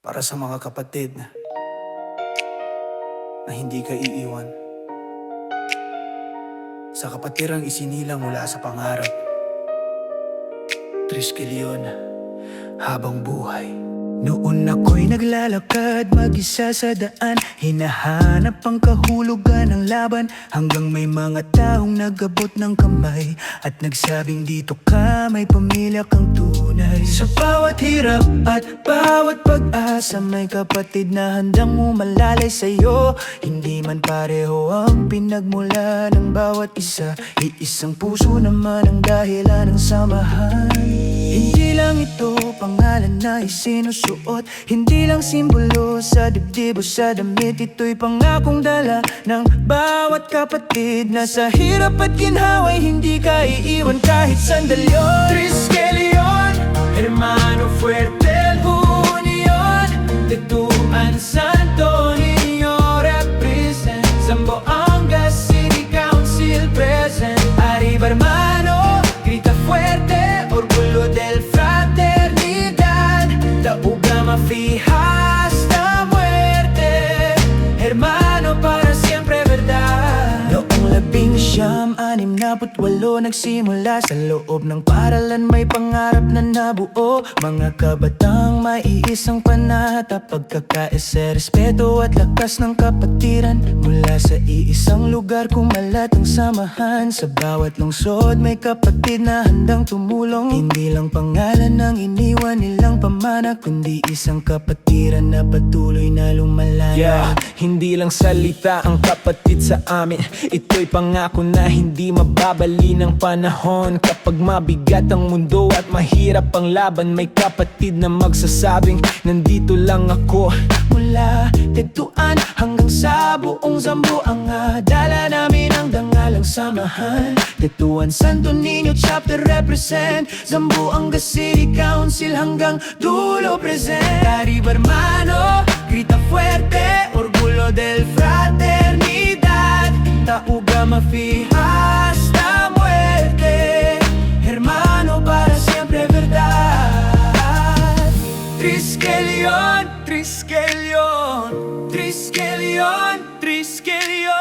Para sa mga kapatid na hindi ka iiwan, sa kapatirang isinilang mula sa pangarap. Triskel yun, habang buhay. Noon ako'y naglalakad mag-isa sa daan, hinahanap ang kahulugan ng laban, hanggang may mga taong nag-abot ng kamay at nagsabing dito ka, may pamilya kang tunay. Sa bawat hirap at bawat pag-asa, may kapatid na handang umalalay sa'yo. Hindi man pareho ang pinagmula ng bawat isa, iisang puso naman ang dahilan ng samahan. Hindi lang ito pangalan na isinusuot, hindi lang simbolo sa dibdib o sa damit. Ito'y pangakong dala ng bawat kapatid na sa hirap at ginhawa'y hindi ka iiwan kahit sandalyon. Triskel yun, hermano fuerte, union, Tetuan Santo Niño represent, Zamboanga City Council present. Arriba hermano, grita fuerte, orgullo del fraternidad, Tauga Mafia hasta muerte, hermano para siempre verdad. Noong 1968 nagsimula sa loob ng paaralan, may pangarap na nabuo. Mga kabatang may iisang panata, pagkakaisa, respeto at lakas ng kapatiran. Mula sa iisang lugar kumalat ang samahan, sa bawat lungsod may kapatid na handang tumulong. Hindi lang pangalan ang iniwan nilang pamana, kundi isang kapatiran na patuloy na lumalaya. Hindi lang salita ang kapatid sa amin, ito'y pangako na hindi mababali ng panahon. Kapag mabigat ang mundo at mahirap ang laban, may kapatid na magsasabing nandito lang ako. Mula Tetuan hanggang sa buong Zamboanga, dala namin ang dangalang samahan. Tetuan Santo Niño chapter represent, Zamboanga City Council hanggang dulo present. Arriba hermano, grita fuerte, orgullo del fraternidad, Tauga Mafia hasta muerte, hermano para siempre verdad. Triskel yun, Triskel yun, Triskel yun, Triskel yun.